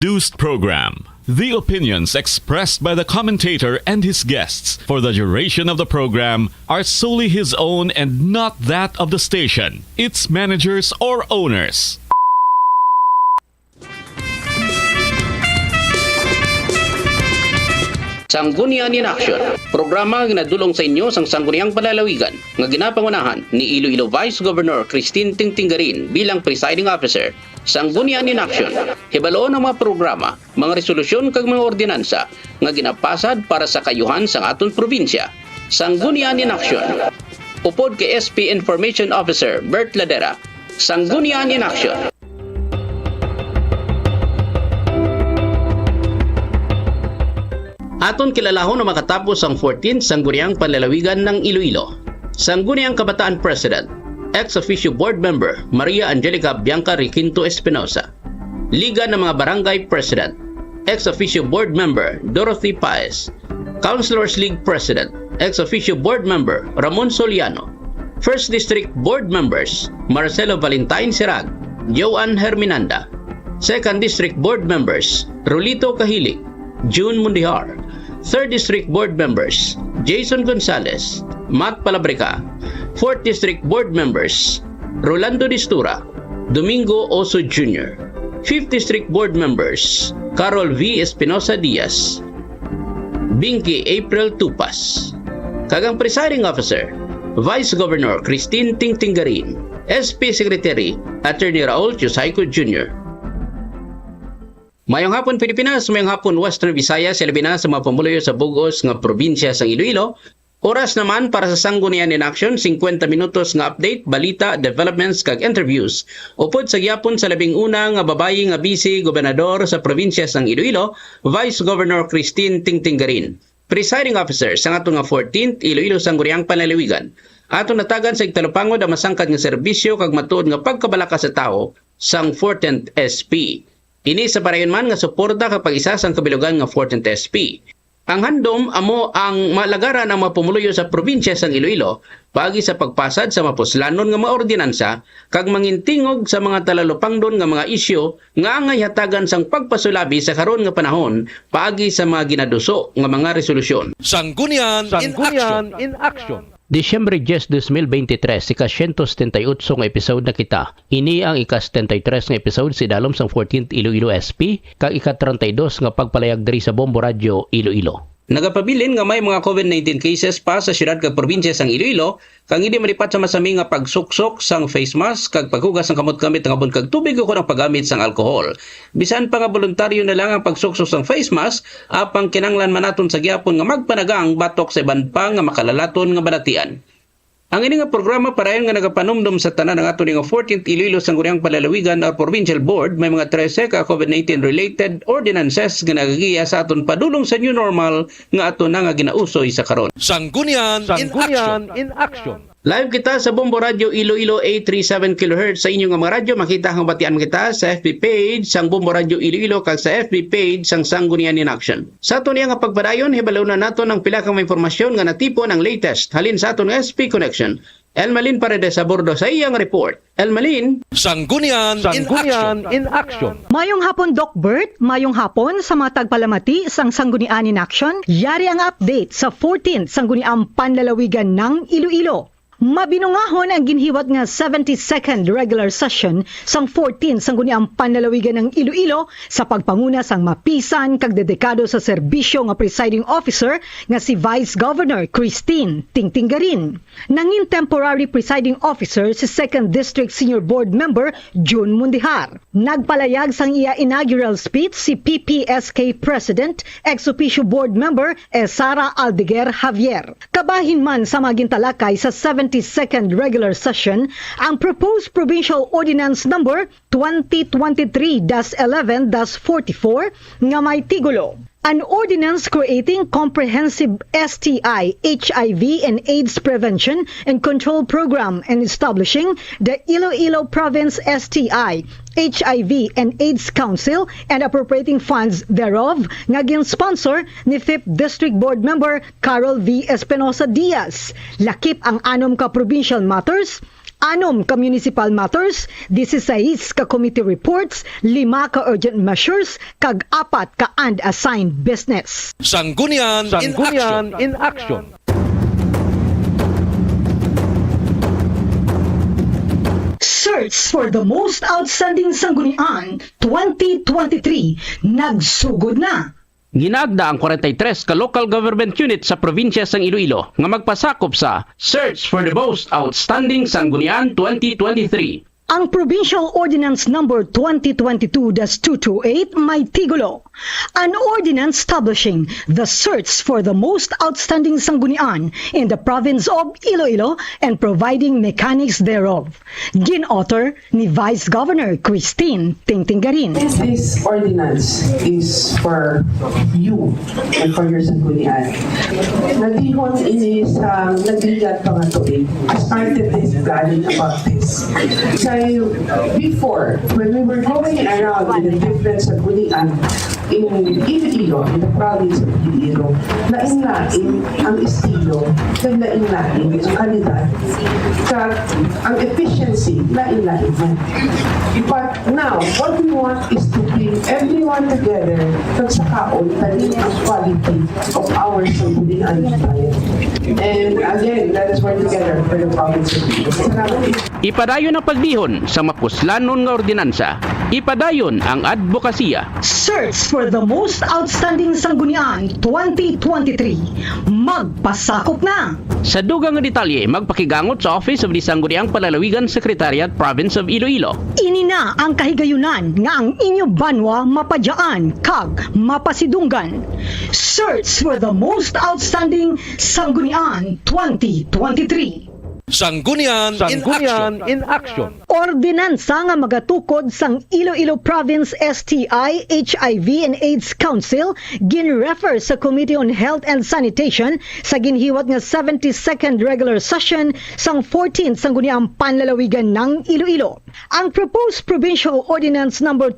Produced program. The opinions expressed by the commentator and his guests for the duration of the program are solely his own and not that of the station, its managers, or owners. Sanggunian In Action, programa nga nadulong sa inyo sang Sangguniang Palalawigan nga ginapangunahan ni Iloilo Vice Governor Christine Tingtinggarin bilang presiding officer. Sanggunian In Action, hibaloon ang mga programa, mga resolusyon kag mga ordinansa nga ginapasad para sa kayuhan sang aton probinsya. Sanggunian In Action. Upod kay SP Information Officer Bert Ladera. Sanggunian In Action. Aton kilalahon na makatapos ang 14th Sangguniang Panlalawigan ng Iloilo. Sangguniang Kabataan President, ex-officio board member Maria Angelica Bianca Riquinto Espinosa. Liga ng mga Barangay President, ex-officio board member Dorothy Paez. Councilors League President, ex-officio board member Ramon Soliano. First District Board members Marcelo Valentine Sirag, Joan Herminanda. Second District Board members Rolito Kahilig, June Mundihar. Third District Board members Jason Gonzalez, Matt Palabrica. Fourth District Board members Rolando Distura, Domingo Oso Jr. Fifth District Board members Carol V. Espinosa Diaz, Binky April Tupas. Kagang Presiding Officer Vice Governor Christine Tingtinggarin, SP Secretary Attorney Raul Chusayco Jr. Mayong hapon Pilipinas, mayong hapon Western Visayas, labi na sa mga pamuluyo sa bugos nga probinsya sa Iloilo. Oras naman para sa Sanggunian In Action, 50 minutos nga update, balita, developments kag interviews. Upod sa gyapon sa labing una nga babayi nga vice gobernador sa probinsya sang Iloilo, Vice Governor Christine Tingtinggarin. Presiding Officer sa ato nga 14th Iloilo Sangguniang Panlalawigan. Ato natagan sa igtalupangod ang masangkad nga serbisyo kag matuod nga pagkabalaka sa tao sang 14th SP. Ini sa parayon man nga suporta kapag isa sang kabilugan nga 14th SP. Ang handom amo ang malagaran ang mga pumuluyo sa probinsya sang Iloilo paagi sa pagpasad sa mapuslanon nga mga ordinansa kag mangintingog sa mga talalupangdon nga mga isyu nga angay hatagan sang pagpasulabi sa karon nga panahon paagi sa mga ginaduso nga mga resolusyon. Sanggunian In Action. Disyembre 10, 2023, ika-178 nga episode na kita. Ini ang ika-73 nga episode si dalom sang 14th Iloilo SP, kag ika-32 nga pagpalayag diri sa Bombo Radio Iloilo. Nagapabilin nga may mga COVID-19 cases pa sa syudad kag probinsya sang Iloilo, kang hindi malipat sa masami nga pagsuksok sang face mask kag paghugas ng kamot-kamit nga abon kag tubig o ang paggamit sang alkohol. Bisan pa nga voluntaryo na lang ang pagsuksok sang face mask, apang kinanglan manaton sa gyapon nga magpanagang batok sa iban pa nga makalalaton nga banatian. Ang ini nga programa parayon nga nagapanumdum sa tanan ng ato nga 14th Iloilo Sangguniang Palalawigan or Provincial Board may mga 13 ka COVID-19 related ordinances nga nagagiya sa aton padulong sa new normal nga ato na nga ginausoy sa karon. Sanggunian In Action. Live kita sa Bombo Radio Iloilo 837 kHz sa inyong mga radyo. Makita ang batian kita sa FB page sang Bombo Radio Iloilo kag sa FB page sang Sanggunian In Action. Sa ato niya nga pagpadayon, hibalaw na nato ng pila kang impormasyon nga natipon ang latest halin sa aton SP Connection. Elmalin Paredes sa bordo sa iyang report. Elmalin. Sanggunian In Action. Mayong hapon Doc Bert, mayong hapon sa mga tagpalamati sang Sanggunian In Action. Yari ang update sa 14th Sangguniang Panlalawigan ng Iloilo. Mabinungahon ang ginhiwat nga 72nd regular session sang 14 Sangguniang Panlalawigan ng Iloilo sa pagpanguna sang mapisan kag dedikado sa serbisyo nga presiding officer nga si Vice Governor Christine Tingtinggarin. Nangin temporary presiding officer si 2nd District Senior Board Member June Mundihar. Nagpalayag sang iya inaugural speech si PPSK President ex-officio board member Sara Aldeguer Javier. Kabahin man sa magintalakay sa 72nd regular session ang proposed provincial ordinance number 2023-11-44 nga may tigulo. An ordinance creating comprehensive STI, HIV, and AIDS prevention and control program and establishing the Iloilo Province STI, HIV, and AIDS Council and appropriating funds thereof nga gin-sponsor ni 5th District Board Member Carol V. Espinosa Diaz. Lakip ang anom ka provincial matters, 6 ka municipal matters, 16 ka committee reports, 5 ka urgent measures, kag 4 ka unassigned business. Sanggunian in Action. Search for the most outstanding sanggunian 2023 nagsugod na. Ginagda ang 43 ka local government unit sa probinsya sang Iloilo nga magpasakop sa Search for the Most Outstanding Sanggunian 2023. Ang Provincial Ordinance Number 2022-228 may tigulo. An ordinance establishing the search for the most outstanding sanggunian in the province of Iloilo and providing mechanics thereof. Gin-author ni Vice Governor Christine Tingtinggarin. This ordinance is for you and for your sanggunian. Nagihon ini sa nagligat pa nga tuig. I started this planning about this. Before, when we were going around in the different sanggunian in Iloilo, in the province of Iloilo, lain-lain ang estilo, lain-lain ang kalidad, ang efficiency, lain-lain yan. But now, what we want is to bring everyone together kag sa kaon, tanin ang quality of our sanggunian. And again, let us work together for the province of Iloilo. Salamat. Ipadayon ang pagbihon sa mapuslanon nga ordinansa. Ipadayon ang advokasya. Search for the most outstanding sanggunian 2023 magpasakop na. Sa dugang nga detalye, magpakigangot sa Office of the Sangguniang Palalawigan Secretariat, Province of Iloilo. Ini na ang kahigayunan nga ang inyo banwa mapadyaan kag mapasidunggan. Search for the most outstanding sanggunian 2023. Sanggunian in Action. Ordinansa nga magatukod sang Iloilo Province STI, HIV and AIDS Council gin-refer sa Committee on Health and Sanitation sa ginhiwat nga 72nd regular session sang 14th Sangguniang Panlalawigan ng Iloilo. Ang proposed Provincial Ordinance Number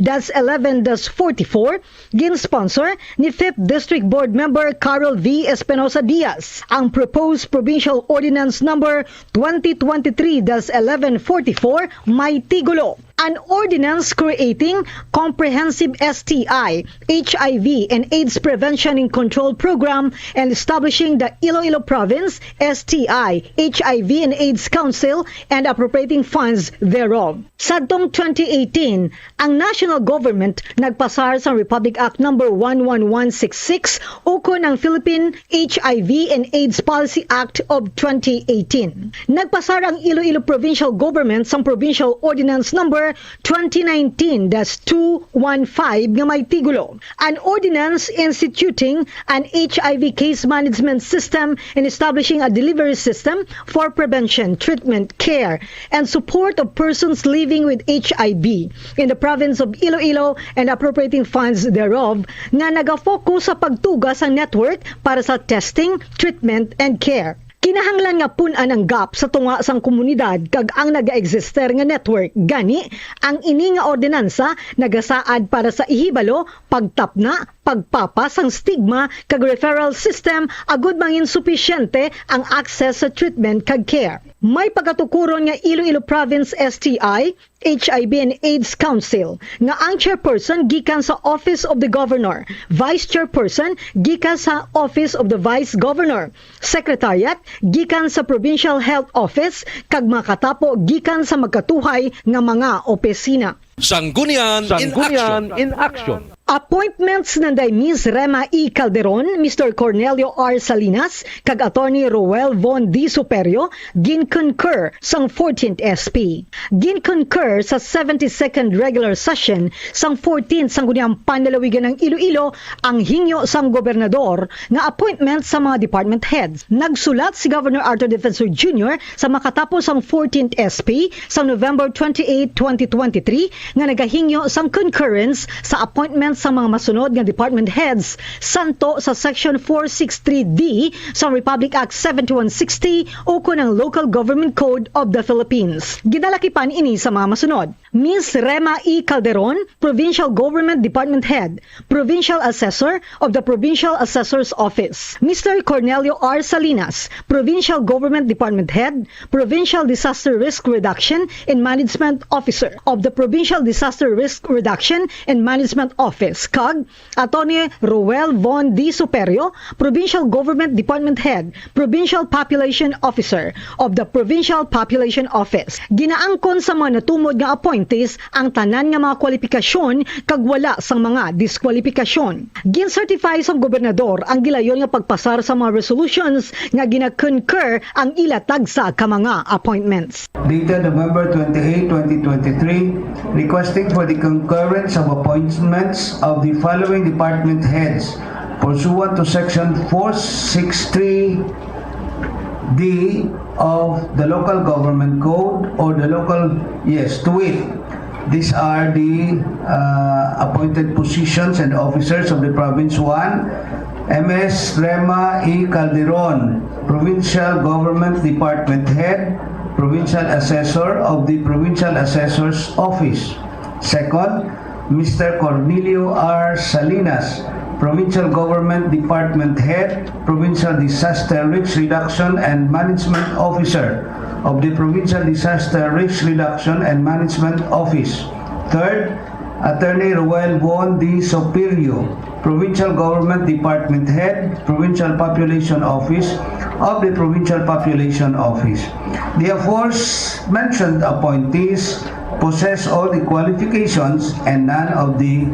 2023-11-44 gin-sponsor ni 5th District Board Member Carol V. Espinosa Diaz. Ang proposed Provincial Ordinance Number 2023-1144 may tigulo. An ordinance creating comprehensive STI, HIV, and AIDS prevention and control program and establishing the Iloilo Province STI, HIV, and AIDS Council and appropriating funds thereof. Sadtong 2018, ang national government nagpasar sa Republic Act No. 11166 ukon ang Philippine HIV and AIDS Policy Act of 2018. Nagpasar ang Iloilo Provincial Government sa Provincial Ordinance Number 2019-215 nga may tigulo. An ordinance instituting an HIV case management system and establishing a delivery system for prevention, treatment, care, and support of persons living with HIV in the province of Iloilo and appropriating funds thereof nga nagafocus sa pagtuga sa network para sa testing, treatment, and care. Kinahanglan nga punan ang gap sa tunga sang komunidad kag ang naga-exister nga network. Gani, ang ini nga ordinansa nagasaad para sa ihibalo, pagtapna, pagpapas ang stigma kag referral system agud mangin supisyente ang access sa treatment kag care. May pagkatukuron nga Iloilo Province STI, HIV and AIDS Council nga ang chairperson gikan sa Office of the Governor, Vice Chairperson gikan sa Office of the Vice Governor, Secretariat gikan sa Provincial Health Office kag makatapo gikan sa magkatuhay nga mga opisina. Sanggunian in Action. Appointments nanday Ms. Rema E. Calderon, Mr. Cornelio R. Salinas, kag Attorney Roel Von D. Superio, gin-concur sang 14th SP. Gin-concur sa 72nd regular session sang 14th Sangguniang Panlalawigan ng Iloilo ang hingyo sang gobernador nga appointment sa mga department heads. Nagsulat si Governor Arthur Defensor Jr. sa makatapos ang 14th SP sa November 28, 2023 nga nagahingyo sang concurrence sa appointment sa mga masunod nga department heads santo sa Section 463D sa Republic Act 7160 o ng Local Government Code of the Philippines. Ginalakipan ini sa mga masunod. Ms. Rema E. Calderon, Provincial Government Department Head, Provincial Assessor of the Provincial Assessor's Office. Mr. Cornelio R. Salinas, Provincial Government Department Head, Provincial Disaster Risk Reduction and Management Officer of the Provincial Disaster Risk Reduction and Management Office. COG, Atty. Roel Von D. Superio, Provincial Government Department Head, Provincial Population Officer of the Provincial Population Office. Ginaangkon sa mga natumod nga appointees ang tanan nga mga kwalifikasyon kag wala sang mga diskwalifikasyon. Gin-certify sa gobernador ang gilayon nga pagpasar sa mga resolutions nga gina-concur ang ilatag sa ka mga appointments. Dated November 28, 2023, requesting for the concurrence of appointments of the following department heads pursuant to Section 463D of the Local Government Code or the local, to it. These are the appointed positions and officers of the Province 1. MS Rema E. Calderon, Provincial Government Department Head, Provincial Assessor of the Provincial Assessor's Office. Second, Mr. Cornelio R. Salinas, Provincial Government Department Head, Provincial Disaster Risk Reduction and Management Officer of the Provincial Disaster Risk Reduction and Management Office. Third, Attorney Roel Von D. Superio, Provincial Government Department Head, Provincial Population Office of the Provincial Population Office. The aforementioned appointees possess all the qualifications and none of the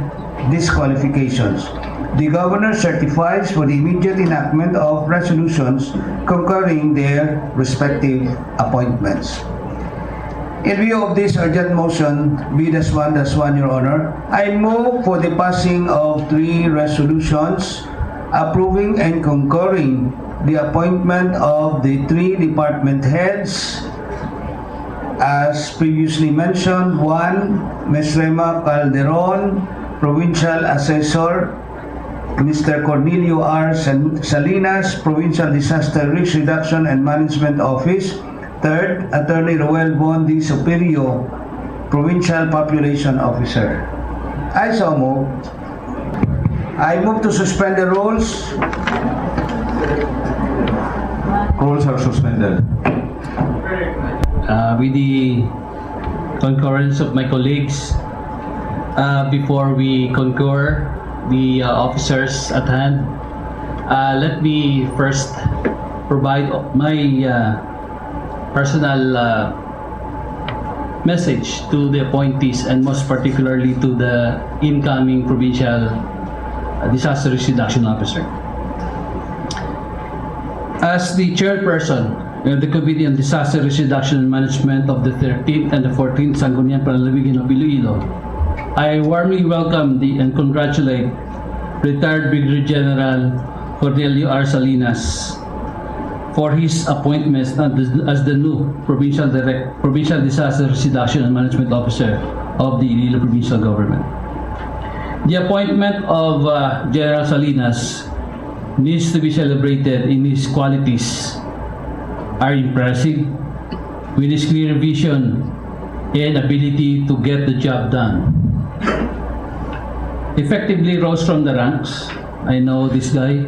disqualifications. The Governor certifies for the immediate enactment of resolutions concurring their respective appointments. In view of this urgent motion, B-1-1, Your Honor, I move for the passing of 3 resolutions approving and concurring the appointment of the 3 department heads as previously mentioned. 1, Ms. Rema Calderon, Provincial Assessor, Mr. Cornelio R. Salinas, Provincial Disaster Risk Reduction and Management Office. Third, Attorney Roel Von D. Superio, Provincial Population Officer. I so move. I move to suspend the rules. Rules are suspended. With the concurrence of my colleagues, before we concur the officers at hand, let me first provide my personal message to the appointees and most particularly to the incoming Provincial Disaster Risk Reduction Officer. As the chairperson of the Committee on Disaster Risk Reduction and Management of the 13th and the 14th Sanggunian Panlalawigan of Iloilo, I warmly welcome and congratulate retired Brigadier General Cornelio R. Salinas for his appointment as the new Provincial Disaster Risk Reduction and Management Officer of the Iloilo Provincial Government. The appointment of General Salinas needs to be celebrated in his qualities are impressive, with his clear vision and ability to get the job done. Effectively rose from the ranks. I know this guy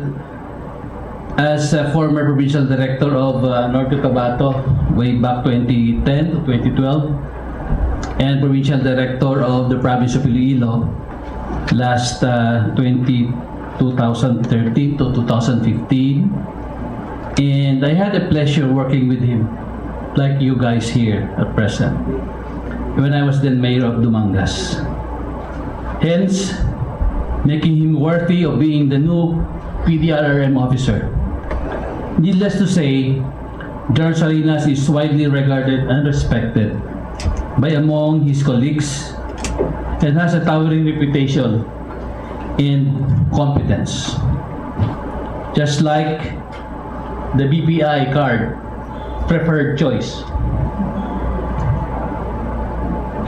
as a former provincial director of North Cotabato way back 2010 to 2012 and provincial director of the province of Iloilo last 2013 to 2015, and I had a pleasure working with him like you guys here at present when I was then mayor of Dumangas, hence making him worthy of being the new PDRRM officer. Needless to say, General Salinas is widely regarded and respected by among his colleagues and has a towering reputation in competence. Just like the BPI card, preferred choice.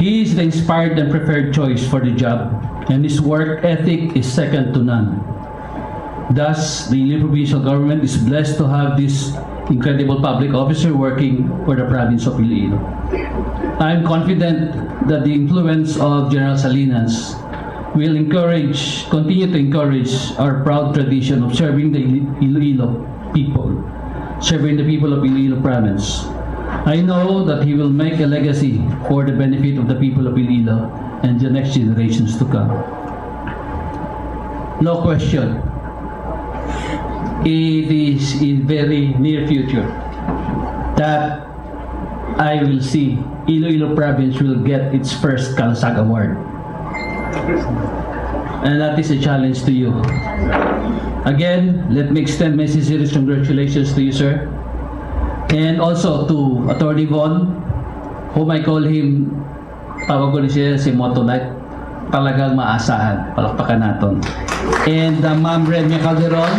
He is the inspired and preferred choice for the job, and his work ethic is second to none. Thus, the Iloilo Provincial Government is blessed to have this incredible public officer working for the province of Iloilo. I am confident that the influence of General Salinas will continue to encourage our proud tradition of serving the Iloilo people, serving the people of Iloilo province. I know that he will make a legacy for the benefit of the people of Iloilo and the next generations to come. No question, it is in very near future that I will see Iloilo province will get its first Kalasag Award. And that is a challenge to you. Again, let me extend my sincerest congratulations to you, sir. And also to Attorney Von, whom I call him, tawag ko siya si Motolite, talagang maasahan. Palakpakan natin. And Ma'am Remia Calderon,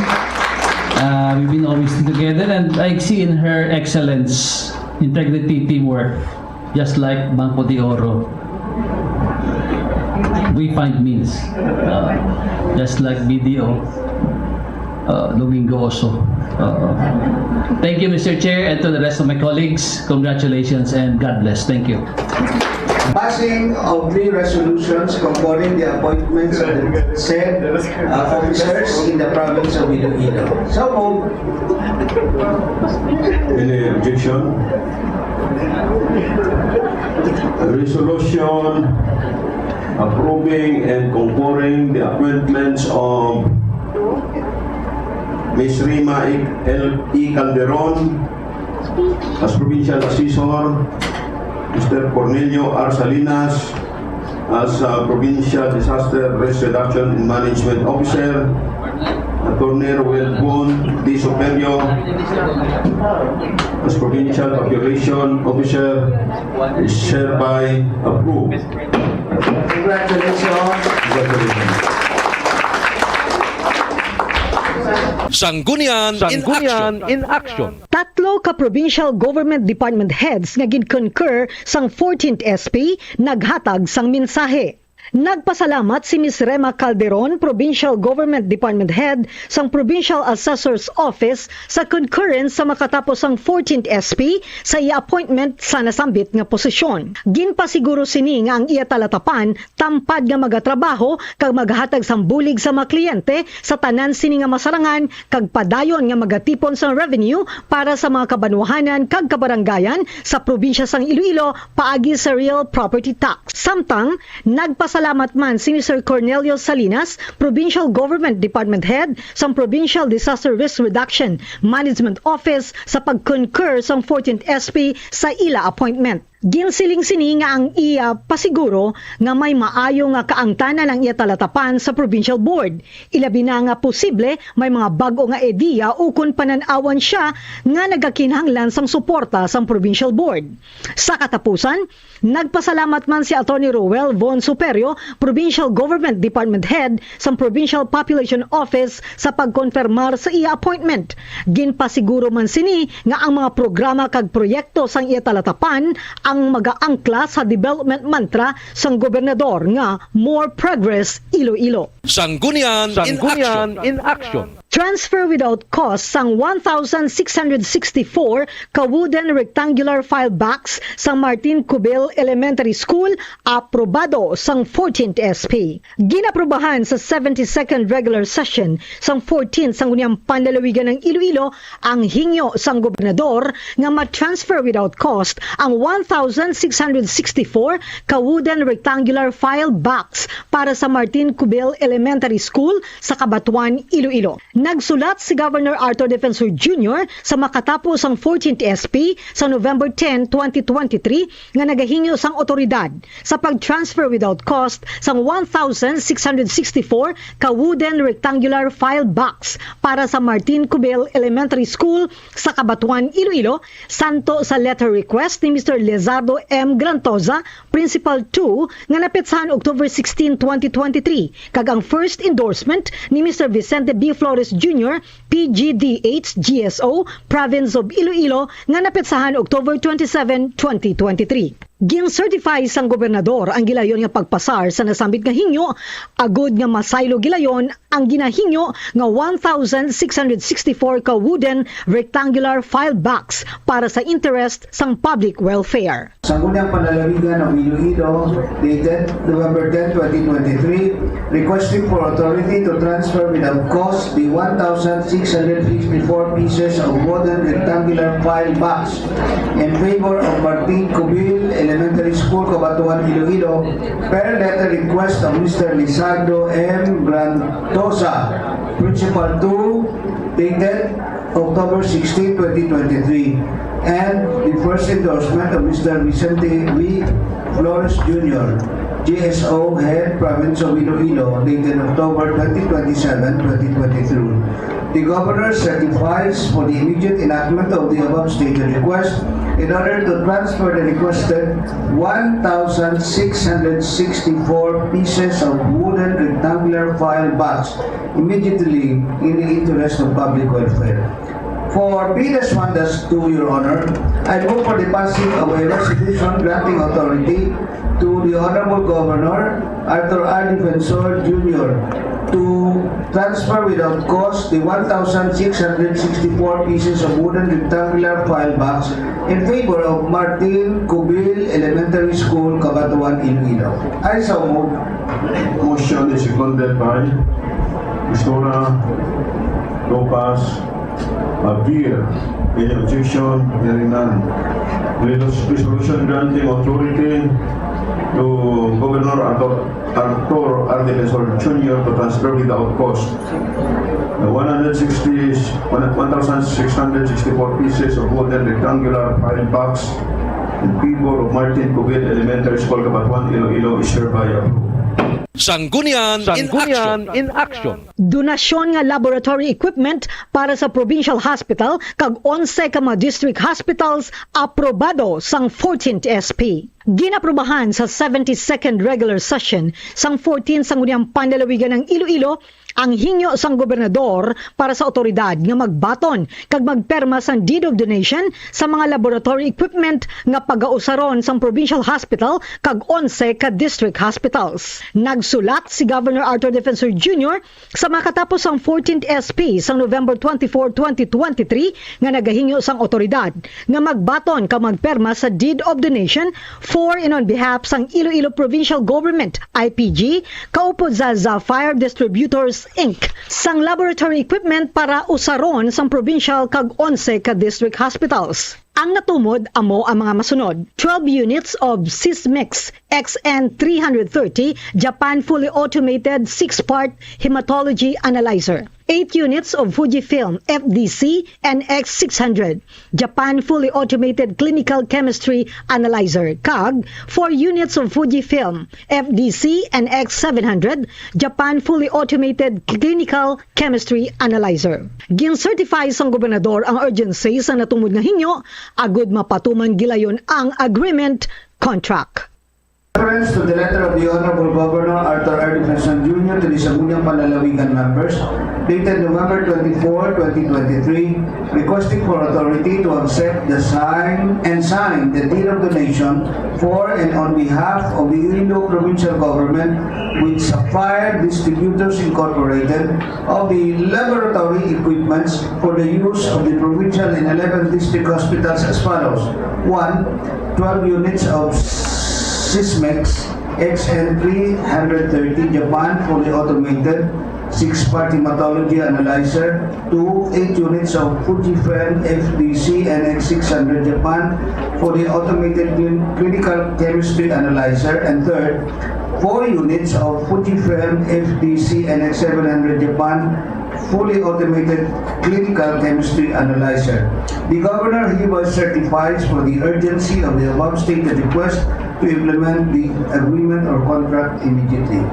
we've been always together, and I see in her excellence, integrity, teamwork, just like Bangko de Oro. We find means, just like BDO, Domingo also. Thank you, Mr. Chair, and to the rest of my colleagues, congratulations and God bless. Thank you. Passing of 3 resolutions concerning the appointments of the said officers in the province of Iloilo. So moved. Any objection? A resolution approving and concurring the appointments of Ms. Rima E. Calderon as Provincial Assessor, Mr. Cornelio R. Salinas as Provincial Disaster Risk Reduction and Management Officer, Attorney Roel Bon D. Superior as Provincial Population Officer is hereby approved. Congratulations. Sanggunian in action. Tatlo ka provincial government department heads nga gid-concur sang 14th SP naghatag sang mensahe. Nagpasalamat si Ms. Rema Calderon, Provincial Government Department Head sang Provincial Assessor's Office sa concurrence sa makatapos ang 14th SP sa i-appointment sa nasambit nga posisyon. Ginpasiguro sini nga ang iya talatapan tampad nga magatrabaho kag maghatag sang bulig sa mga kliyente sa tanan sini nga masarangan kag padayon nga magatipon sang revenue para sa mga kabanwahanan kag kabaranggayan sa probinsya sang Iloilo paagi sa real property tax. Samtang nagpasalamat man si Mr. Cornelio Salinas, Provincial Government Department Head sa Provincial Disaster Risk Reduction Management Office sa pag-concur sa 14th SP sa ila appointment. Ginsiling sini nga ang iya pasiguro nga may maayo nga kaangtanan ang iya talatapan sa provincial board. Ilabi na nga posible may mga bago nga ideya o kung pananawan siya nga nagakinahanglan sang suporta sang provincial board. Sa katapusan, nagpasalamat man si Attorney Roel Von Superior, Provincial Government Department Head sa Provincial Population Office sa pagkonfirmar sa iya appointment. Ginpasiguro man sini nga ang mga programa kag proyekto sang iya talatapan ang magaangkla sa development mantra sang gobernador nga More Progress Iloilo. Sanggunian in action. Transfer without cost sang 1,664 ka wooden rectangular file box sang Martin Cubel Elementary School aprobado sang 14th SP. Ginaprobahan sa 72nd regular session sang 14th Sangguniang Panlalawigan ng Iloilo ang hingyo sang gobernador nga ma-transfer without cost ang 1,664 ka wooden rectangular file box para sa Martin Cubel Elementary School sa Cabatuan, Iloilo. Nagsulat si Governor Arthur Defensor Jr. sa makatapos ang 14th SP sa November 10, 2023 nga nagahinyo sang otoridad sa pag-transfer without cost sang 1,664 ka wooden rectangular file box para sa Martin Cubel Elementary School sa Cabatuan, Iloilo, santo sa letter request ni Mr. Lezardo M. Grantoza, Principal 2 nga napetsahan October 16, 2023 kag ang first endorsement ni Mr. Vicente B. Flores Jr., PGDH GSO, Province of Iloilo nga napetsahan October 27, 2023. Gin-certify sang gobernador ang gilayon nga pagpasar sa nasambit nga hingyo, agud nga masaylo gilayon ang ginahingyo nga 1,664 ka wooden rectangular file box para sa interest sang public welfare. Sangguniang Panlalawigan ng Iloilo, dated November 10, 2023, requesting for authority to transfer without cost the 1,654 pieces of wooden rectangular file box in favor of Martin Cubil Elementary School, Cabatuan, Iloilo, per letter request of Mr. Lisardo M. Grantosa, Principal 2, dated October 16, 2023, and the first endorsement of Mr. Vicente V. Flores Jr., GSO Head, Province of Iloilo, dated October 2027, 2023. The Governor certifies for the immediate enactment of the above stated request in order to transfer the requested 1,664 pieces of wooden rectangular file box immediately in the interest of public welfare. For P-1-2, Your Honor, I move for the passing of a resolution granting authority to the Honorable Governor Arthur R. Defensor Jr. to transfer without cost the 1,664 pieces of wooden rectangular file box in favor of Martin Cubil Elementary School, Cabatuan, Iloilo. I so move. Motion is seconded by Mistura Lopez. Appear. Any objection? Hearing none. Resolution granting authority to Governor Arthur R. Defensor Jr. to transfer without cost the 1,664 pieces of wooden rectangular file box in favor of Martin Cubil Elementary School, Cabatuan, Iloilo is hereby approved. Sanggunian in Action. Donasyon nga laboratory equipment para sa provincial hospital kag 11 ka mga district hospitals aprobado sang 14th SP. Ginaprubahan sa 72nd regular session sang 14 Sangguniang Panlalawigan ng Iloilo ang hingyo sang gobernador para sa otoridad nga magbaton kag magperma sang deed of donation sa mga laboratory equipment nga pagausaron sang provincial hospital kag 11 ka district hospitals. Nagsulat si Governor Arthur Defensor Jr. sa makatapos ang 14th SP sang November 24, 2023 nga nagahingyo sang otoridad nga magbaton kag magperma sa deed of donation for and on behalf sang Iloilo Provincial Government IPG kaupod sa Fire Distributors Inc. sang laboratory equipment para usaron sang provincial kag 11 ka district hospitals. Ang natumod amo ang mga masunod: 12 units of Sysmex XN330 Japan fully automated 6-part hematology analyzer, 8 units of Fujifilm FDC NX600 Japan fully automated clinical chemistry analyzer, kag 4 units of Fujifilm FDC NX700 Japan fully automated clinical chemistry analyzer. Gin-certify sang gobernador ang urgency sa natumod nga hinyo agud mapatuman gilayon ang agreement contract. Reference to the letter of the Honorable Governor Arthur R. Defensor Jr. to the Sangguniang Panlalawigan members, dated November 24, 2023, requesting for authority to accept the sign the deed of donation for and on behalf of the Iloilo Provincial Government with Sapphire Distributors Incorporated of the laboratory equipments for the use of the provincial and 11 district hospitals as follows: 1. 12 units of Sysmex XN330 Japan fully automated 6-part hematology analyzer. 2. 8 units of Fujifilm FDC NX600 Japan fully automated clinical chemistry analyzer. And third, 4 units of Fujifilm FDC NX700 Japan fully automated clinical chemistry analyzer. The Governor hereby certifies for the urgency of the above stated request to implement the agreement or contract immediately.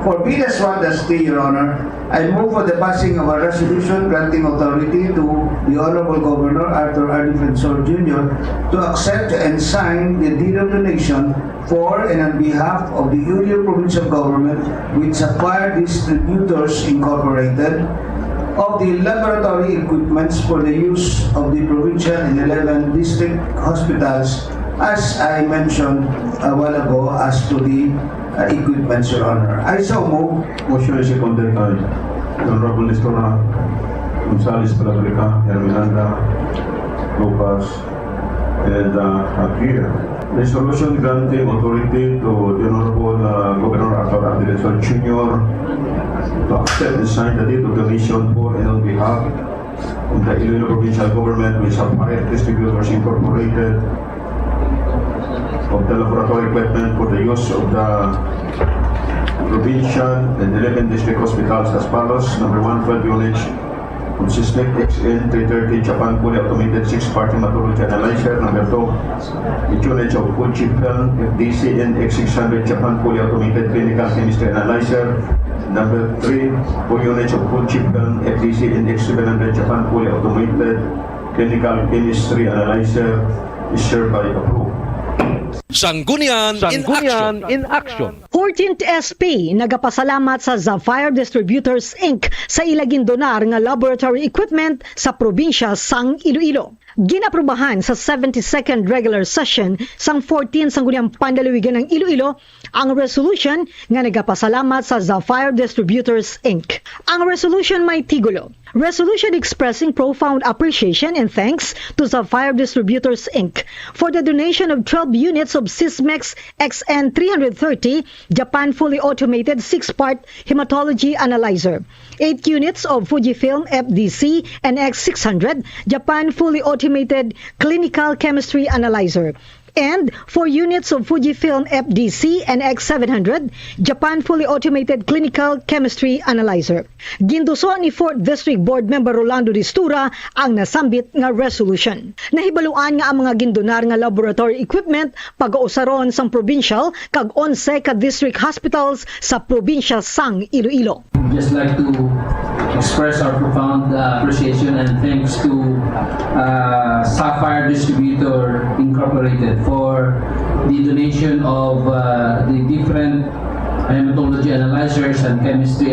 For P-1-3, Your Honor, I move for the passing of a resolution granting authority to the Honorable Governor Arthur R. Defensor Jr. to accept and sign the deed of donation for and on behalf of the Iloilo Provincial Government with Sapphire Distributors Incorporated of the laboratory equipments for the use of the provincial and 11 district hospitals as I mentioned a while ago as to the equipment, Your Honor. I so move. Motion is seconded by the Honorable Listora Gonzales Palabrica, Herminanda, Lopez, and Aguirre. Resolution granting authority to the Honorable Governor Arthur Abdileson Jr. to accept and sign the deed of donation for and on behalf of the Iloilo Provincial Government with Sapphire Distributors Incorporated of the laboratory equipment for the use of the provincial and 11 district hospitals as follows. Number 1, 12 units of Sysmex XN 330 Japan fully automated 6-part hematology analyzer. Number 2, 8 units of Fuji Film FDC and X600 Japan fully automated clinical chemistry analyzer. Number 3, 4 units of Fuji Film FDC and X700 Japan fully automated clinical chemistry analyzer is hereby approved. Sanggunian in Action. 14th SP nagapasalamat sa Sapphire Distributors Inc. sa ilaging donar nga laboratory equipment sa probinsya sang Iloilo. Ginaprubahan sa 72nd regular session sang 14 Sangguniang Panlalawigan ng Iloilo ang resolution nga nagapasalamat sa Sapphire Distributors Inc. Ang resolution may tigulo: Resolution expressing profound appreciation and thanks to Sapphire Distributors Inc. for the donation of 12 units of Sysmex XN 330 Japan fully automated 6-part hematology analyzer, 8 units of Fujifilm FDC and X600 Japan fully automated clinical chemistry analyzer, and 4 units of Fujifilm FDC and X700 Japan fully automated clinical chemistry analyzer. Ginduso ni 4th District Board Member Rolando Distura ang nasambit nga resolution. Nahibaluan nga ang mga gindonar nga laboratory equipment pag-ausaron sang provincial kag 11 ka district hospitals sa probinsya sang Iloilo. Just like to express our profound appreciation and thanks to Sapphire Distributor Incorporated for the donation of the different hematology analyzers and chemistry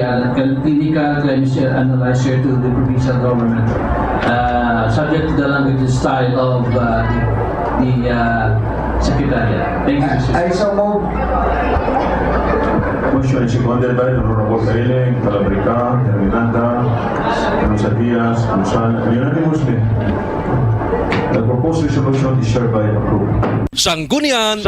clinical chemistry analyzer to the provincial government, subject to the language and style of the Secretariat. Thank you, Mr. I so move. Motion is seconded by the Honorable Kailing, Palabrica, Herminanda, Canosa Diaz, Gonzales, unanimously. The proposed resolution is hereby approved. Sanggunian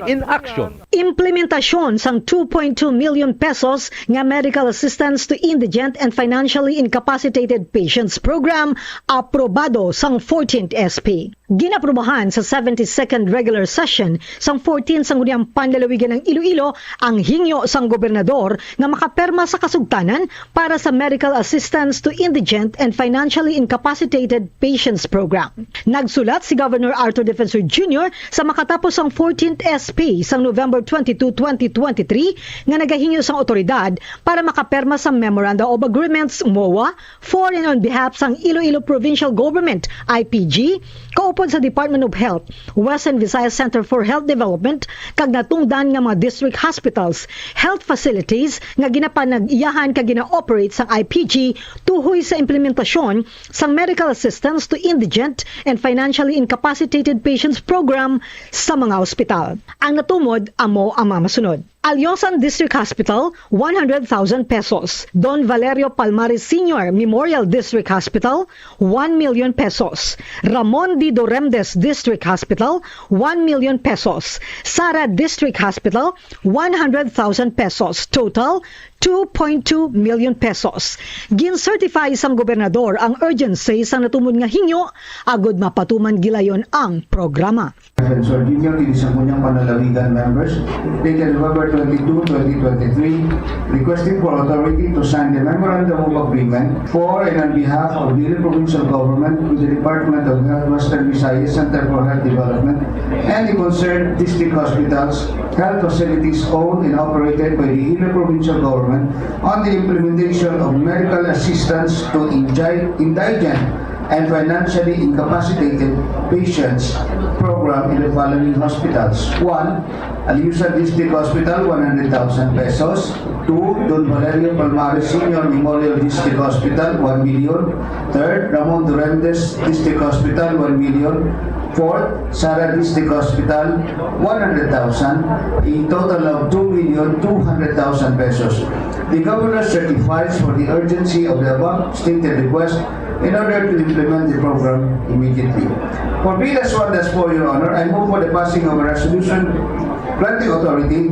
in Action. Implementasyon sang 2.2 million pesos nga medical assistance to indigent and financially incapacitated patients program aprobado sang 14th SP. Ginaprubahan sa 72nd regular session sang 14 Sangguniang Panlalawigan ng Iloilo ang hingyo sang gobernador nga makaperma sa kasugtanan para sa medical assistance to indigent and financially incapacitated patients program. Nagsulat si Governor Arthur Defensor Jr. sa makatapos ang 14th SP sang November 22, 2023 nga nagahingyo sang otoridad para makaperma sa Memorandum of Agreements MOA for and on behalf sang Iloilo Provincial Government IPG kaupod sa Department of Health, Western Visayas Center for Health Development kag natungdan nga mga district hospitals, health facilities nga ginapanag-iyahan kag gina-operate sang IPG tuhoy sa implementasyon sang medical assistance to indigent and financially incapacitated patients program sa mga ospital. Ang natumod amo ang mga masunod: Alyosan District Hospital, 100,000 pesos. Don Valerio Palmares Sr. Memorial District Hospital, 1 million pesos. Ramon D. Doremdes District Hospital, 1 million pesos. Sara District Hospital, 100,000 pesos. Total, 2.2 million pesos. Gin-certify sang gobernador ang urgency sa natumod nga hingyo agud mapatuman gilayon ang programa. Defensor Jr. in Sangguniang Panlalawigan members dated November 22, 2023 requesting for authority to sign the Memorandum of Agreement for and on behalf of the Provincial Government with the Department of Health, Western Visayas Center for Health Development and the concerned district hospitals, health facilities owned and operated by the Provincial Government on the implementation of medical assistance to indigent and financially incapacitated patients program in the following hospitals. 1. Alyusa District Hospital, 100,000 pesos. 2. Don Valerio Palmares Sr. Memorial District Hospital, 1 million. 3. Ramon Doremdes District Hospital, 1 million. Fourth, Sara District Hospital, 100,000, a total of 2,200,000 pesos. The Governor certifies for the urgency of the above stated request in order to implement the program immediately. For Bill-1-4, Your Honor, I move for the passing of a resolution granting authority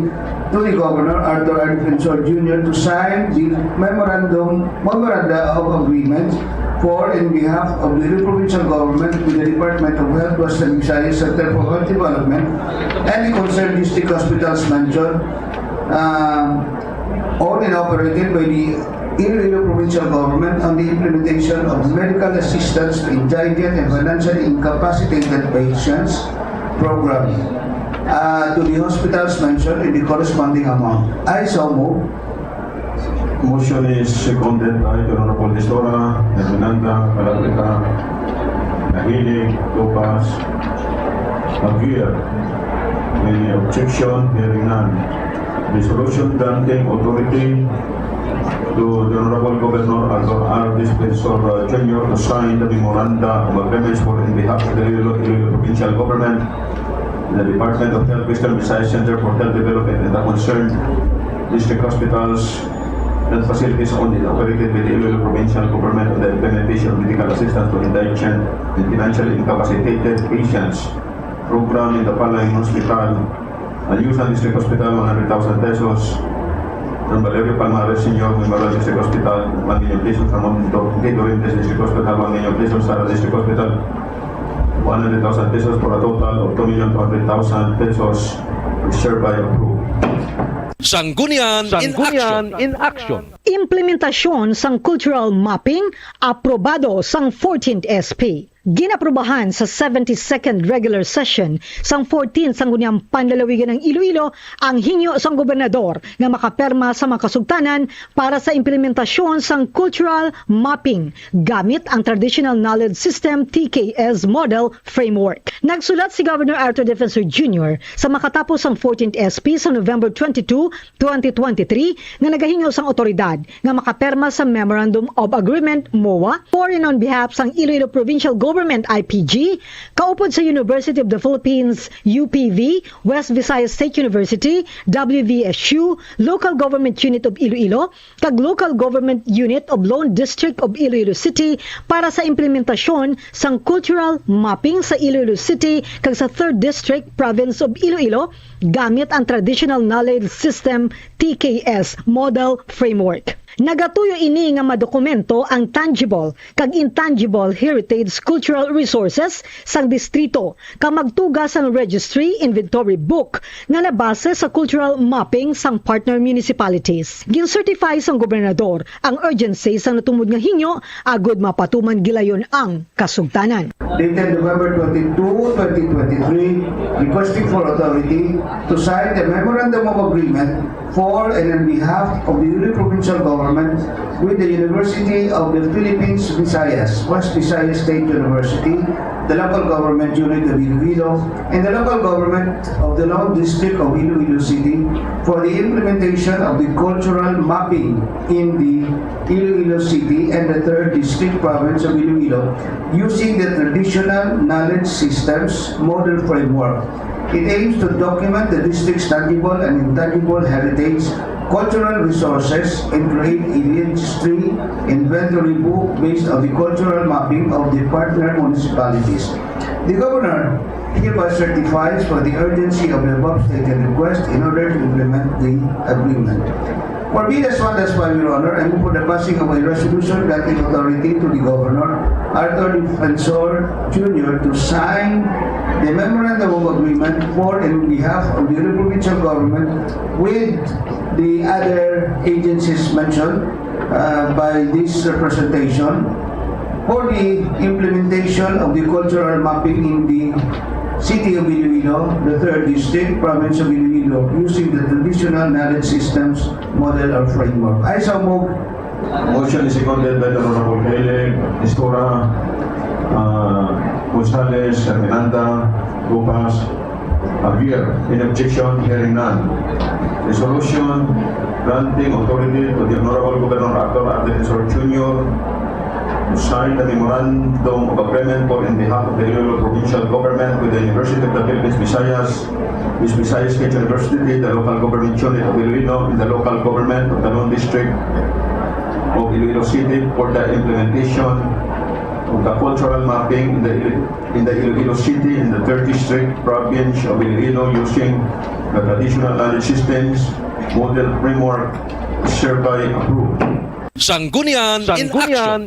to the Governor, Arthur R. Defensor Jr. to sign the memoranda of agreement for and behalf of the provincial government with the Department of Health, Western Visayas Center for Health Development and the concerned district hospitals mentioned, owned and operated by the Iloilo provincial government on the implementation of medical assistance to indigent and financially incapacitated patients program to the hospitals mentioned in the corresponding amount. I so move. Motion is seconded by the Honorable Testora, Fernanda, Calabrica, Nahilig, Topas, Aguirre. Any objection? Hearing none. Resolution granting authority to the Honorable Governor Arthur R. Defensor Jr. to sign the memoranda of agreements for in behalf of the Iloilo provincial government, the Department of Health, Western Visayas Center for Health Development, and the concerned district hospitals and facilities owned and operated by the Iloilo provincial government on the implementation of medical assistance to indigent and financially incapacitated patients program in the following hospital: Ayusan District Hospital, 100,000 pesos; Don Valerio Palmares Senior Memorial District Hospital, 1 million pesos; Ramon Dorentes District Hospital, 1 million pesos; Sara District Hospital, 100,000 pesos, for a total of 2,200,000 pesos, which hereby approved. Sanggunian in Action. Implementasyon sang cultural mapping aprobado sang 14th SP. Ginaprubahan sa 72nd regular session sang 14th Sangguniang Panlalawigan ng Iloilo ang hingyo sang gobernador nga makaperma sa mga kasugtanan para sa implementasyon sang cultural mapping gamit ang Traditional Knowledge System TKS Model Framework. Nagsulat si Governor Arthur Defensor Jr. sa makatapos ang 14th SP sa November 22, 2023 na nagahingaw sang otoridad nga makaperma sa Memorandum of Agreement MOA for and on behalf sang Iloilo Provincial Government IPG, kaupod sa University of the Philippines UPV, West Visayas State University, WVSU, Local Government Unit of Iloilo, kag Local Government Unit of Lone District of Iloilo City para sa implementasyon sang cultural mapping sa Iloilo City kag sa 3rd District Province of Iloilo gamit ang Traditional Knowledge System TKS Model Framework. Nagatuyo ini nga madokumento ang tangible kag intangible heritage cultural resources sang distrito kag magtuga sang registry inventory book nga nabase sa cultural mapping sang partner municipalities. Gin-certify sang gobernador ang urgency sang natumod nga hinyo agud mapatuman gilayon ang kasugtanan. Dated November 22, 2023, requesting for authority to sign the Memorandum of Agreement for and on behalf of the Iloilo Provincial Government with the University of the Philippines Visayas, West Visayas State University, the Local Government Unit of Iloilo, and the Local Government of the Lone District of Iloilo City for the implementation of the cultural mapping in the Iloilo City and the 3rd District Province of Iloilo using the Traditional Knowledge Systems Model Framework. It aims to document the district's tangible and intangible heritage, cultural resources, and create a registry inventory book based on the cultural mapping of the partner municipalities. The Governor hereby certifies for the urgency of the above stated request in order to implement the agreement. For Bill-1-5, Your Honor, I move for the passing of a resolution granting authority to the Governor, Arthur Defensor Jr. to sign the Memorandum of Agreement for and on behalf of the provincial government with the other agencies mentioned by this representation for the implementation of the cultural mapping in the City of Iloilo, the 3rd District, Province of Iloilo, using the Traditional Knowledge Systems Model or Framework. I so move. Motion is seconded by the Honorable Haile, Estora, Gonzales, Fernanda, Lupas, Aguirre. In objection, hearing none. Resolution granting authority to the Honorable Governor Arthur R. Defensor Jr. signed the Memorandum of Agreement for in behalf of the Iloilo Provincial Government with the University of the Philippines Visayas, Visayas State University, the local government unit of Iloilo, and the local government of the non-district of Iloilo City for the implementation of the cultural mapping in the Iloilo City in the 3rd District Province of Iloilo using the traditional knowledge systems model framework hereby approved. Sanggunian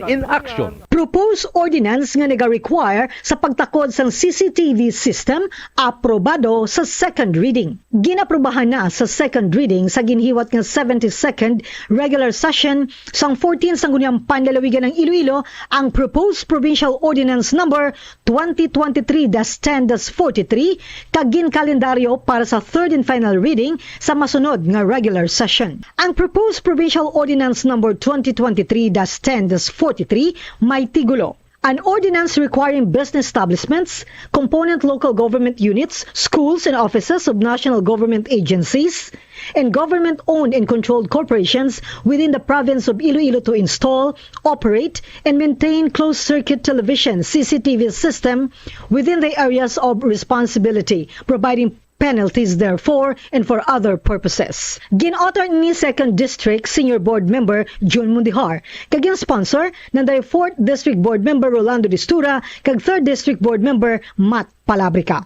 in Action. Proposed ordinance nga nag-require sa pagtakod sang CCTV system aprobado sa second reading. Ginaprobahan na sa second reading sa ginhiwat nga 72nd regular session sang 14 Sangguniang Panlalawigan ng Iloilo ang proposed provincial ordinance number 2023-10-43 kag ginkalendaryo para sa third and final reading sa masunod nga regular session. Ang proposed provincial ordinance number 2023-10-43 may tigulo. An ordinance requiring business establishments, component local government units, schools and offices of national government agencies, and government-owned and controlled corporations within the province of Iloilo to install, operate, and maintain closed-circuit television CCTV system within the areas of responsibility, providing penalties therefore and for other purposes. Gin-author ni 2nd District Senior Board Member June Mundihar, kag sponsor ng 4th District Board Member Rolando Distura, kag 3rd District Board Member Matt Palabrica.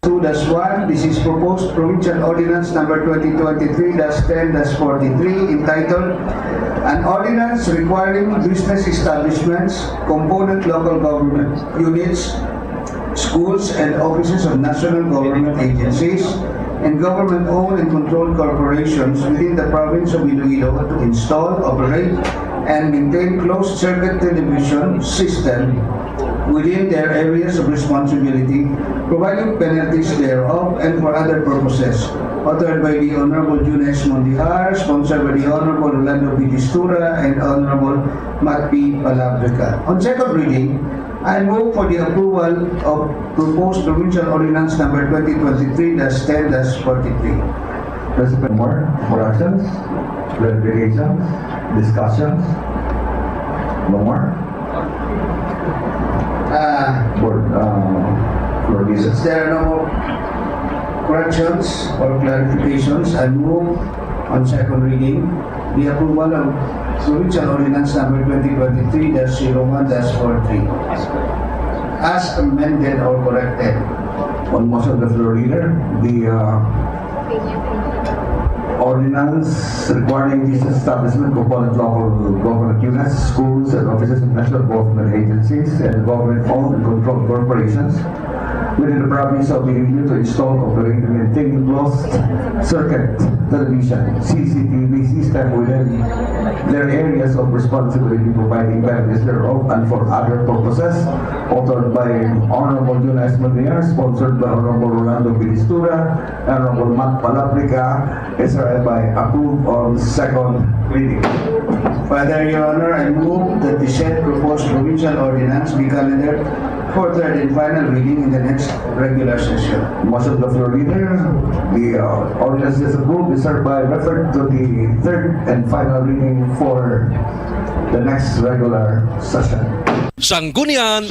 2-1, this is proposed provincial ordinance number 2023-10-43 entitled An Ordinance Requiring Business Establishments, Component Local Government Units, Schools and offices of national government agencies and government-owned and controlled corporations within the province of Iloilo to install, operate, and maintain closed-circuit television system within their areas of responsibility, providing penalties thereof and for other purposes. Authored by the Honorable June S. Mondihar, sponsored by the Honorable Rolando B. Distura and Honorable Matt P. Palabrica. On second reading, I move for the approval of proposed provincial ordinance number 2023-10-43. President Moore, for actions, clarifications, discussions. No more? For reasons. There are no corrections or clarifications. I move on second reading the approval of provincial ordinance number 2023-01-43 as amended or corrected. On motion of the floor leader, the ordinance requiring these establishment, component local government units, schools and offices of national government agencies and government-owned and controlled corporations within the province of Iloilo to install, operate, and maintain closed-circuit television CCTV system within their areas of responsibility, providing benefits thereof and for other purposes. Authored by Honorable June S. Mondihar, sponsored by Honorable Rolando B. Distura, Honorable Matt Palabrica, is hereby approved on second reading. Further, Your Honor, I move that the said proposed provincial ordinance be calendared for third and final reading in the next regular session. Motion of the floor leader, the ordinance is approved, is hereby referred to the third and final reading for the next regular session. Sanggunian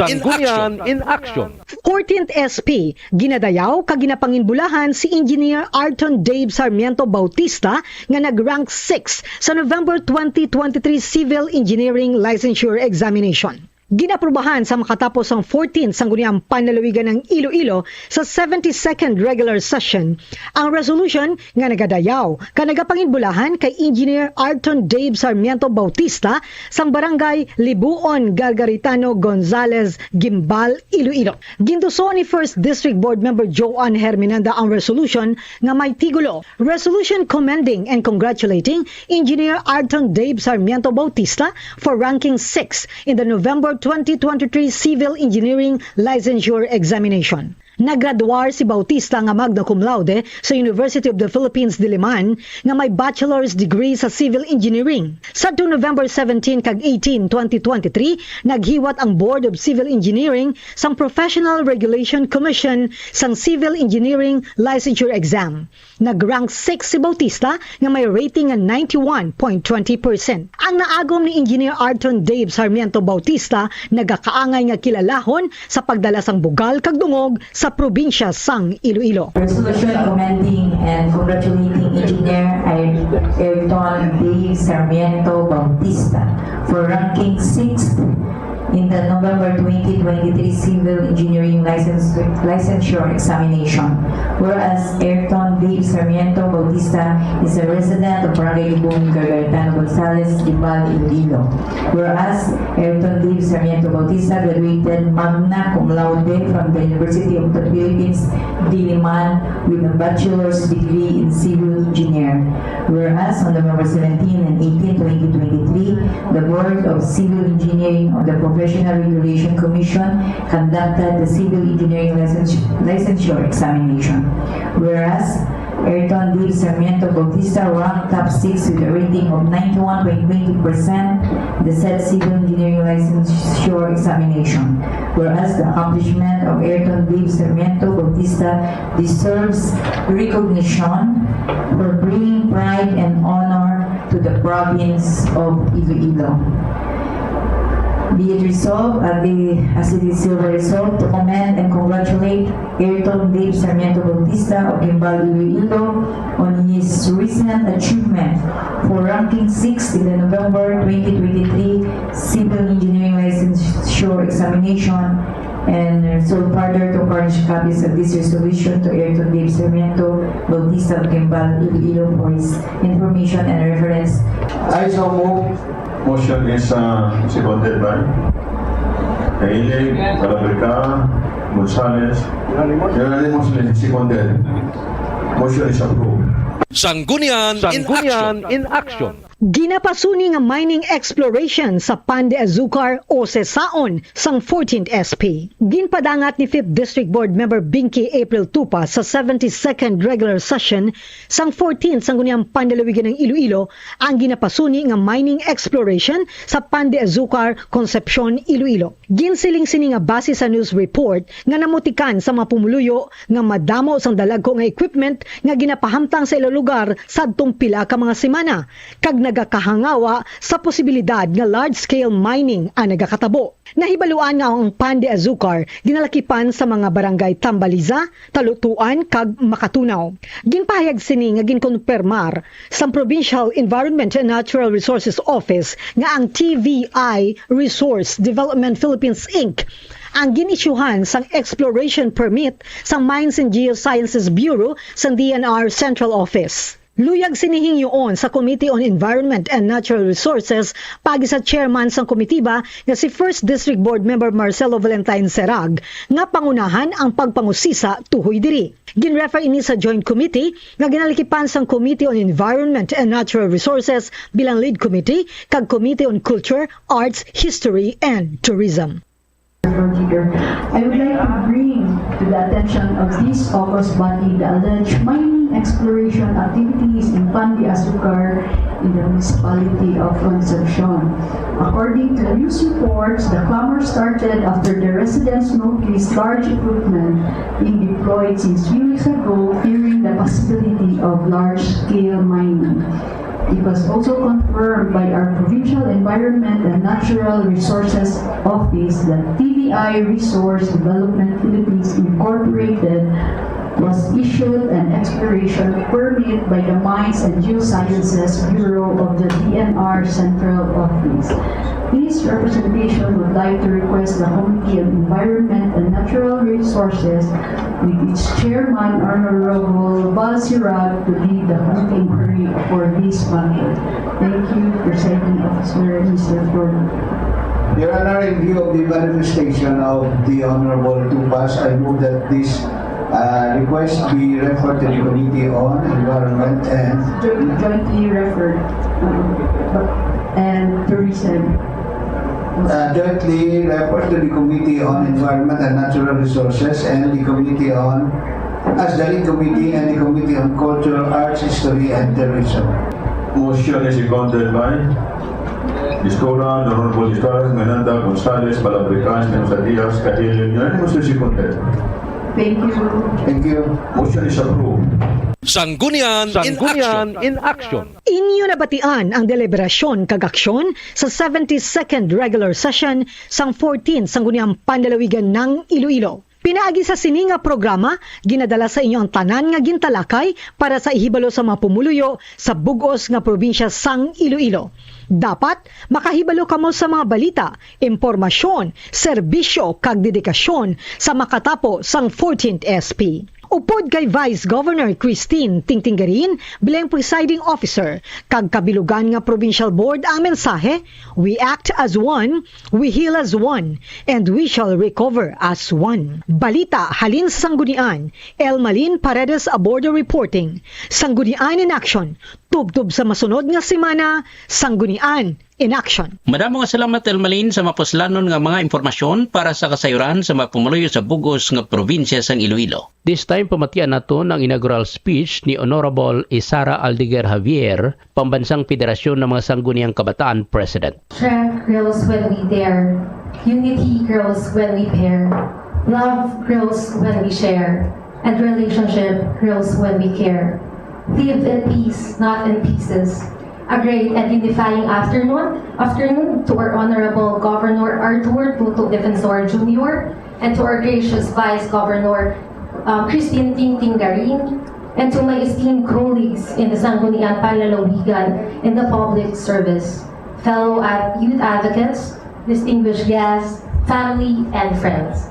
in Action. 14th SP, ginadayaw kag ginapanginbulahan si Engineer Arton Dave Sarmiento Bautista nga nag-rank 6 sa November 2023 Civil Engineering Licensure Examination. Ginaprubahan sa makatapos ang 14th Sangguniang Panlalawigan ng Iloilo sa 72nd regular session ang resolution nga nagadayaw ka nagapanginbulahan kay Engineer Arton Dave Sarmiento Bautista sang barangay Libuon, Gargaritano, Gonzales, Gimbal, Iloilo. Gintuso ni 1st District Board Member Joan Herminanda ang resolution nga may tigulo, Resolution commending and congratulating Engineer Arton Dave Sarmiento Bautista for ranking 6 in the November 2023 Civil Engineering Licensure Examination. Nagraduar si Bautista nga magna cum laude sa University of the Philippines Diliman nga may bachelor's degree sa civil engineering. Sa November 17 kag 18, 2023, naghiwat ang Board of Civil Engineering sang Professional Regulation Commission sang Civil Engineering Licensure Exam. Nag-rank 6 si Bautista nga may rating nga 91.20%. Ang naagom ni Engineer Arton Dave Sarmiento Bautista nagakaangay nga kilalahon sa pagdala sang bugal kag dungog sa probinsya sang Iloilo. Resolution commending and congratulating Engineer Ayrton Dave Sarmiento Bautista for ranking 6th in the November 2023 Civil Engineering Licensure Examination. Whereas Ayrton Dave Sarmiento Bautista is a resident of Barangay Ibong, Gargaritano, Gonzales, Dibal, Iloilo. Whereas Ayrton Dave Sarmiento Bautista graduated magna cum laude from the University of the Philippines, Diliman, with a bachelor's degree in civil engineer. Whereas on November 17 and 18, 2023, the Board of Civil Engineering of the Professional Regulation Commission conducted the Civil Engineering Licensure Examination. Whereas Ayrton Dave Sarmiento Bautista ranked top 6 with a rating of 91.20% the said Civil Engineering Licensure Examination. Whereas the accomplishment of Ayrton Dave Sarmiento Bautista deserves recognition for bringing pride and honor to the province of Iloilo. Be it resolved, as it is hereby resolved, to commend and congratulate Ayrton Dave Sarmiento Bautista of Gimbal, Iloilo on his recent achievement for ranking 6th in the November 2023 Civil Engineering Licensure Examination, and so further to furnish copies of this resolution to Ayrton Dave Sarmiento Bautista of Gimbal, Iloilo for his information and reference. I so move. Motion is seconded by Kailig, Calabrica, Gonzales. Unanimously seconded. Motion is approved. Sanggunian in Action. Ginapasuni nga mining exploration sa Pande Azucar o Sesaon sang 14th SP. Ginpadangat ni 5th District Board Member Binky April Tupa sa 72nd regular session sang 14th Sangguniang Panlalawigan ng Iloilo ang ginapasuni nga mining exploration sa Pande Azucar, Concepcion, Iloilo. Ginsiling sini nga base sa news report nga namutikan sa mga pumuluyo nga madamo sang dalagko nga equipment nga ginapahamtang sa ilo lugar sadtong pila ka mga semana kag nagakahangawa sa posibilidad nga large-scale mining ang nagakatabo. Nahibaluan nga ang Pande Azucar ginalakipan sa mga barangay Tambaliza, Talutuan kag Makatunaw. Ginpahayag sini nga ginkonpermar sa Provincial Environment and Natural Resources Office nga ang TVI Resource Development Philippines Inc. ang ginisyuhan sang exploration permit sang Mines and Geosciences Bureau sang DNR Central Office. Luyag sinihing yun sa Committee on Environment and Natural Resources pagi sa chairman sang komitiba nga si 1st District Board Member Marcelo Valentine Serag nga pangunahan ang pagpangusisa tuhoy diri. Ginrefer ini sa Joint Committee nga ginalikipan sang Committee on Environment and Natural Resources bilang lead committee kag Committee on Culture, Arts, History and Tourism. I would like to bring to the attention of this august body the alleged mining exploration activities in Pande Azucar in the municipality of Concepcion. According to news reports, the clamor started after the residents noticed large equipment being deployed since few weeks ago, fearing the possibility of large-scale mining. It was also confirmed by our Provincial Environment and Natural Resources Office that TVI Resource Development Philippines Incorporated was issued an exploration permit by the Mines and Geosciences Bureau of the DNR Central Office. This representation would like to request the Committee on Environment and Natural Resources with its chairman, Honorable Val Sirag, to lead the committee inquiry for this matter. Thank you, Presiding Officer, Mr. Gordon. Your Honor, in view of the manifestation of the Honorable Tupas, I move that this request be referred to the Committee on Environment and Jointly referred and Tourism. jointly report to the Committee on Environment and Natural Resources and the Committee on, as the lead committee, and the Committee on Cultural Arts, History and Tourism. Motion is seconded by Discora, the Honorable Discora, Menanda, Gonzales, Balabrican, Mendoza Diaz, Cadillo, unanimously seconded. Thank you. Thank you. Motion is approved. Sanggunian in Action. Inyo nabatian ang deliberasyon kag aksyon sa 72nd regular session sang 14 Sangguniang Panlalawigan ng Iloilo. Pinaagi sa sininga programa, ginadala sa inyo ang tanan nga gintalakay para sa ihibalo sa mga pumuluyo sa bugos nga probinsya sang Iloilo. Dapat makahibalo kamo sa mga balita, impormasyon, serbisyo kag dedikasyon sa makatapo sang 14th SP. Upod kay Vice Governor Christine Tingtinggarin bilang presiding officer kag kabilugan nga provincial board ang mensahe, we act as one, we heal as one, and we shall recover as one. Balita halin sa Sanggunian, Elmalin Paredes Abordo reporting, Sanggunian in Action, tubtub sa masunod nga semana, Sanggunian in Action. Madamo nga salamat Elmalin sa mapuslanon nga mga impormasyon para sa kasayuran sa mga pumuluyo sa bugos nga probinsya sang Iloilo. This time, pamatian nato ang inaugural speech ni Honorable Isara Aldeguer Javier, Pambansang Federasyon ng mga Sangguniang Kabataan President. Strength grows when we dare. Unity grows when we pair. Love grows when we share. And relationship grows when we care. Live in peace, not in pieces. A great and unifying afternoon to our Honorable Governor Arthur Tuto Defensor Jr. and to our gracious Vice Governor Christine Tingtinggarin, and to my esteemed colleagues in the Sangguniang Panlalawigan in the public service, fellow youth advocates, distinguished guests, family, and friends.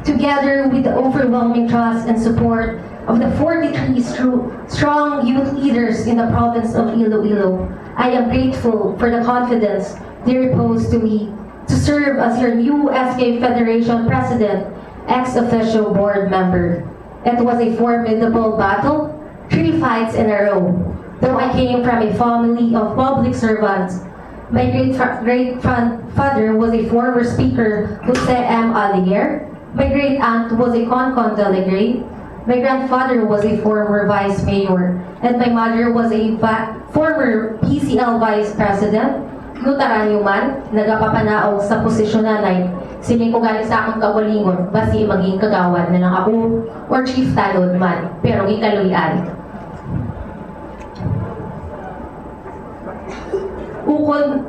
Together with the overwhelming trust and support of the 43 strong youth leaders in the province of Iloilo, I am grateful for the confidence they repose to me to serve as your new SK Federation President, ex-official board member. It was a formidable battle, 3 fights in a row. Though I came from a family of public servants, my great-grandfather was a former speaker, Jose M. Aldeguer. My great-aunt was a Concon delegate. My grandfather was a former vice mayor. And my mother was a former PCL vice president. Luteranyo man, nagapapanaog sa posisyon nanay, siling ko galing sa akong kawalingon, basi maging kagawad na lang ako, or chief tanod man, pero gikaluyan. Ukod,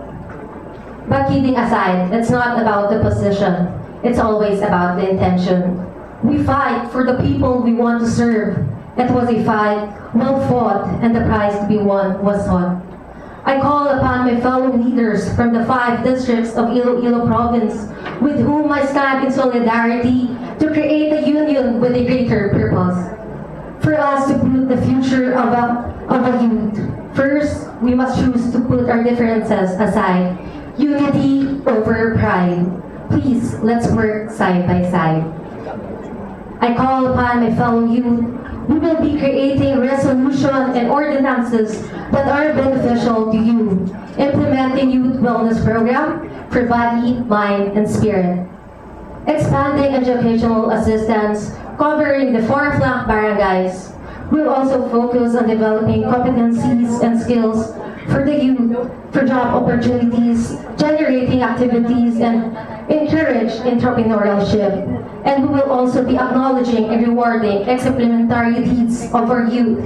but kidding aside, it's not about the position, it's always about the intention. We fight for the people we want to serve. It was a fight, well fought, and the prize to be won was sought. I call upon my fellow leaders from the 5 districts of Iloilo Province, with whom I stand in solidarity to create a union with a greater purpose. For us to build the future of a youth, first, we must choose to put our differences aside. Unity over pride. Please, let's work side by side. I call upon my fellow youth. We will be creating resolutions and ordinances that are beneficial to you, implementing youth wellness program for body, mind, and spirit, expanding educational assistance covering the far-flung barangays. We'll also focus on developing competencies and skills for the youth, for job opportunities, generating activities, and encourage entrepreneurship. And we will also be acknowledging and rewarding exemplary deeds of our youth.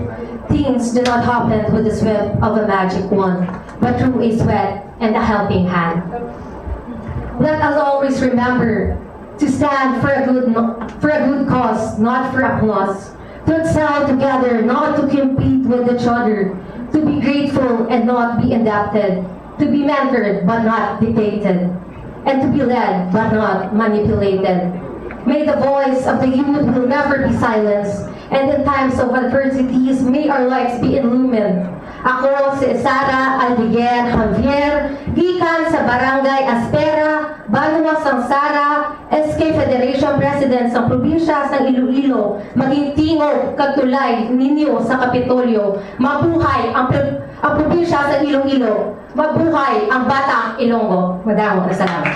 Things do not happen with the swift of a magic wand, but through a sweat and a helping hand. Let us always remember to stand for a good cause, not for applause. To excel together, not to compete with each other. To be grateful and not be indebted. To be mentored but not dictated. And to be led but not manipulated. May the voice of the youth will never be silenced, and in times of adversities, may our lives be illumined. Ako si Sara Aldiguer Javier, gikan sa Barangay Aspera, Banwa Sangsara, SK Federation President sa probinsya sa Iloilo, maging tingog katulay ninyo sa Kapitolyo. Mabuhay ang probinsya sa Iloilo. Mabuhay ang Batang Ilonggo. Madamo na salamat.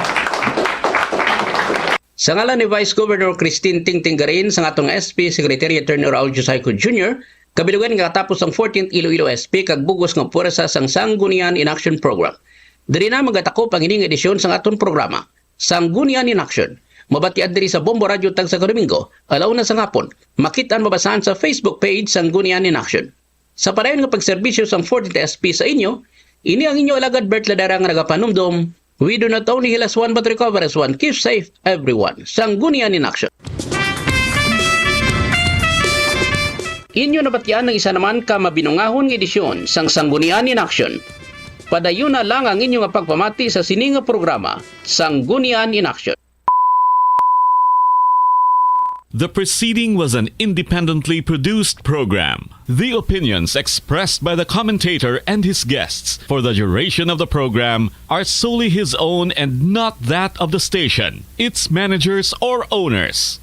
Sa ngalan ni Vice Governor Christine Tingting Garin sa atong SP Secretary Attorney Raul Josico Jr., kabilugan nga katapos ang 14th Iloilo SP kag bugos nga puwersa sang Sanggunian In Action Program. Diri na magatako pangining edisyon sang aton programa, Sanggunian In Action. Mabatian diri sa Bombo Radio tag sa Domingo, alaw na sa ngapon. Makitaan mabasahan sa Facebook page Sanggunian In Action. Sa padayon nga pagserbisyo sang 14th SP sa inyo, ini ang inyo alagad Bert Ladara nga nagapanumdom. We do not only heal as one but recover as one. Keep safe everyone. Sanggunian In Action. Inyo nabatian ng isa naman ka mabinungahon ng edisyon sang Sanggunian In Action. Padayon na lang ang inyong pagpamati sa sininga programa, Sanggunian In Action. The preceding was an independently produced program. The opinions expressed by the commentator and his guests for the duration of the program are solely his own and not that of the station, its managers, or owners.